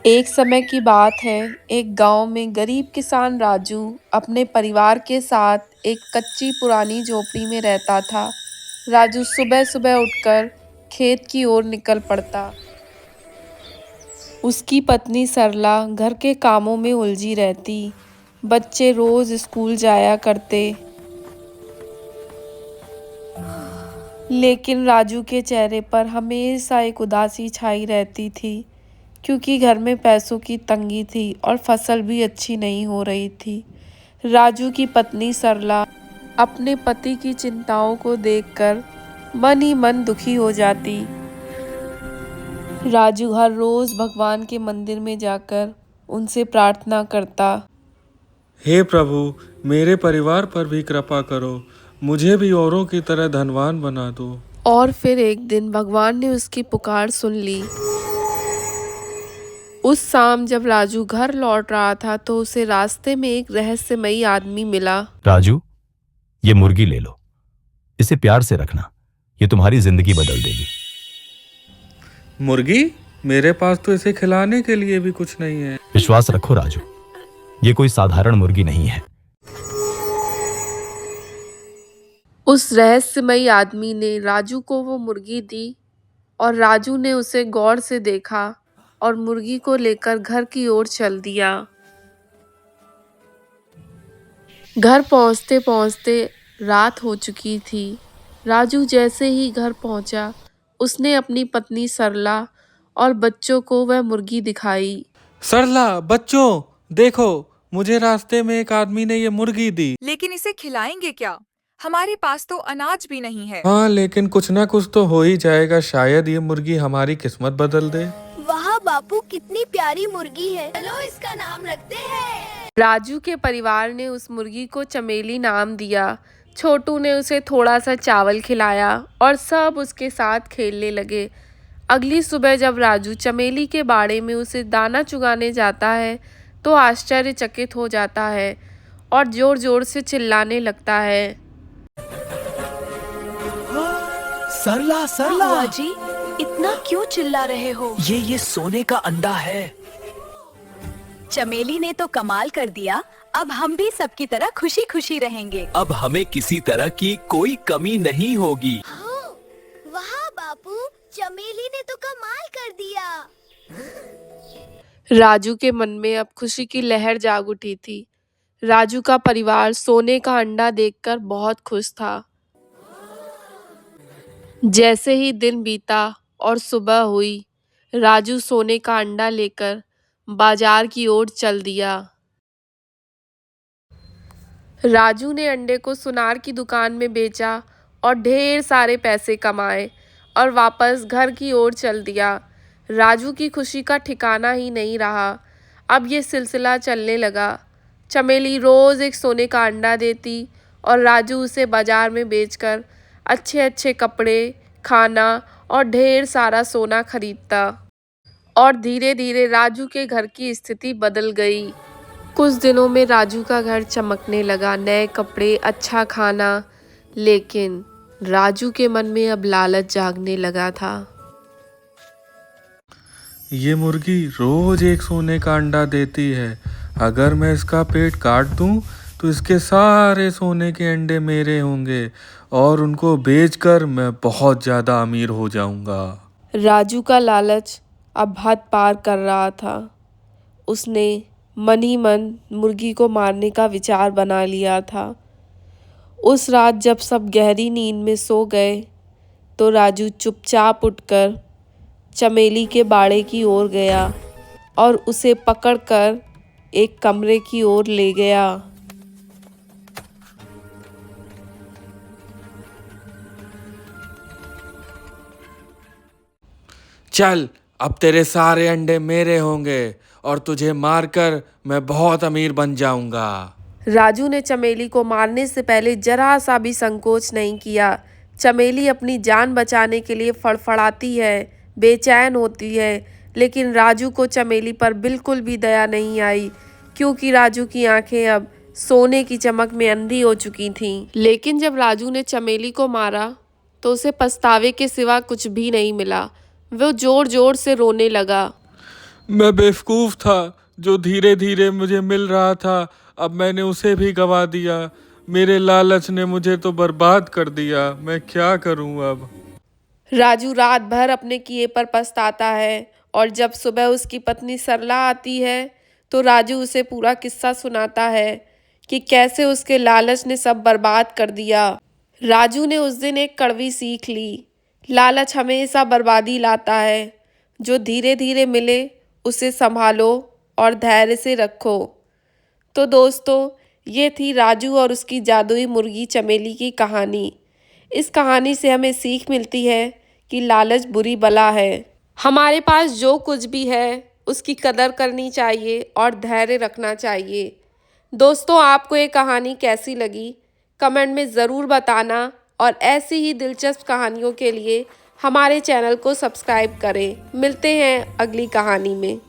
एक समय की बात है। एक गांव में गरीब किसान राजू अपने परिवार के साथ एक कच्ची पुरानी झोपड़ी में रहता था। राजू सुबह सुबह उठकर खेत की ओर निकल पड़ता। उसकी पत्नी सरला घर के कामों में उलझी रहती। बच्चे रोज स्कूल जाया करते, लेकिन राजू के चेहरे पर हमेशा एक उदासी छाई रहती थी, क्योंकि घर में पैसों की तंगी थी और फसल भी अच्छी नहीं हो रही थी। राजू की पत्नी सरला अपने पति की चिंताओं को देखकर मन ही मन दुखी हो जाती। राजू हर रोज भगवान के मंदिर में जाकर उनसे प्रार्थना करता। हे प्रभु, मेरे परिवार पर भी कृपा करो। मुझे भी औरों की तरह धनवान बना दो। और फिर एक दिन भगवान ने उसकी पुकार सुन ली। उस शाम जब राजू घर लौट रहा था तो उसे रास्ते में एक रहस्यमयी आदमी मिला। राजू, ये मुर्गी ले लो। इसे प्यार से रखना, ये तुम्हारी जिंदगी बदल देगी। मुर्गी? मेरे पास तो इसे खिलाने के लिए भी कुछ नहीं है। विश्वास रखो राजू, ये कोई साधारण मुर्गी नहीं है। उस रहस्यमयी आदमी ने राजू को वो मुर्गी दी और राजू ने उसे गौर से देखा और मुर्गी को लेकर घर की ओर चल दिया। घर पहुंचते पहुंचते रात हो चुकी थी। राजू जैसे ही घर पहुंचा, उसने अपनी पत्नी सरला और बच्चों को वह मुर्गी दिखाई। सरला, बच्चों, देखो, मुझे रास्ते में एक आदमी ने ये मुर्गी दी। लेकिन इसे खिलाएंगे क्या? हमारे पास तो अनाज भी नहीं है। हाँ, लेकिन कुछ ना कुछ तो हो ही जाएगा। शायद ये मुर्गी हमारी किस्मत बदल दे। वाह बापू, कितनी प्यारी मुर्गी है। चलो इसका नाम रखते हैं। राजू के परिवार ने उस मुर्गी को चमेली नाम दिया। छोटू ने उसे थोड़ा सा चावल खिलाया और सब उसके साथ खेलने लगे। अगली सुबह जब राजू चमेली के बाड़े में उसे दाना चुगाने जाता है तो आश्चर्यचकित हो जाता है और जोर जोर से चिल्लाने लगता है। सरला सरला, बुआ जी, इतना क्यों चिल्ला रहे हो? ये सोने का अंडा है। चमेली ने तो कमाल कर दिया। अब हम भी सबकी तरह खुशी खुशी रहेंगे। अब हमें किसी तरह की कोई कमी नहीं होगी। वाह बापू, चमेली ने तो कमाल कर दिया। राजू के मन में अब खुशी की लहर जाग उठी थी। राजू का परिवार सोने का अंडा देखकर बहुत खुश था। जैसे ही दिन बीता और सुबह हुई, राजू सोने का अंडा लेकर बाजार की ओर चल दिया। राजू ने अंडे को सुनार की दुकान में बेचा और ढेर सारे पैसे कमाए और वापस घर की ओर चल दिया। राजू की खुशी का ठिकाना ही नहीं रहा। अब ये सिलसिला चलने लगा। चमेली रोज एक सोने का अंडा देती और राजू उसे बाजार में बेचकर अच्छे अच्छे कपड़े, खाना और ढेर सारा सोना खरीदता। और धीरे धीरे राजू के घर की स्थिति बदल गई। कुछ दिनों में राजू का घर चमकने लगा, नए कपड़े, अच्छा खाना। लेकिन राजू के मन में अब लालच जागने लगा था। ये मुर्गी रोज एक सोने का अंडा देती है। अगर मैं इसका पेट काट दूं तो इसके सारे सोने के अंडे मेरे होंगे और उनको बेचकर मैं बहुत ज़्यादा अमीर हो जाऊंगा। राजू का लालच अब हद पार कर रहा था। उसने मन ही मन मुर्गी को मारने का विचार बना लिया था। उस रात जब सब गहरी नींद में सो गए तो राजू चुपचाप उठकर चमेली के बाड़े की ओर गया और उसे पकड़कर एक कमरे की ओर ले गया। चल, अब तेरे सारे अंडे मेरे होंगे और तुझे मारकर मैं बहुत अमीर बन जाऊंगा। राजू ने चमेली को मारने से पहले जरा सा भी संकोच नहीं किया। चमेली अपनी जान बचाने के लिए फड़फड़ाती है, बेचैन होती है, लेकिन राजू को चमेली पर बिल्कुल भी दया नहीं आई, क्योंकि राजू की आंखें अब सोने की चमक में अंधी हो चुकी थीं। लेकिन जब राजू ने चमेली को मारा तो उसे पछतावे के सिवा कुछ भी नहीं मिला। वो जोर जोर से रोने लगा। मैं बेवकूफ़ था जो धीरे धीरे मुझे मिल रहा था, अब मैंने उसे भी गवा दिया। मेरे लालच ने मुझे तो बर्बाद कर दिया। मैं क्या करूं अब? राजू रात भर अपने किए पर पछताता है और जब सुबह उसकी पत्नी सरला आती है तो राजू उसे पूरा किस्सा सुनाता है कि कैसे उसके लालच ने सब बर्बाद कर दिया। राजू ने उस दिन एक कड़वी सीख ली, लालच हमेशा बर्बादी लाता है। जो धीरे धीरे मिले उसे संभालो और धैर्य से रखो। तो दोस्तों, ये थी राजू और उसकी जादुई मुर्गी चमेली की कहानी। इस कहानी से हमें सीख मिलती है कि लालच बुरी बला है। हमारे पास जो कुछ भी है उसकी कदर करनी चाहिए और धैर्य रखना चाहिए। दोस्तों, आपको ये कहानी कैसी लगी कमेंट में ज़रूर बताना और ऐसी ही दिलचस्प कहानियों के लिए हमारे चैनल को सब्सक्राइब करें। मिलते हैं अगली कहानी में।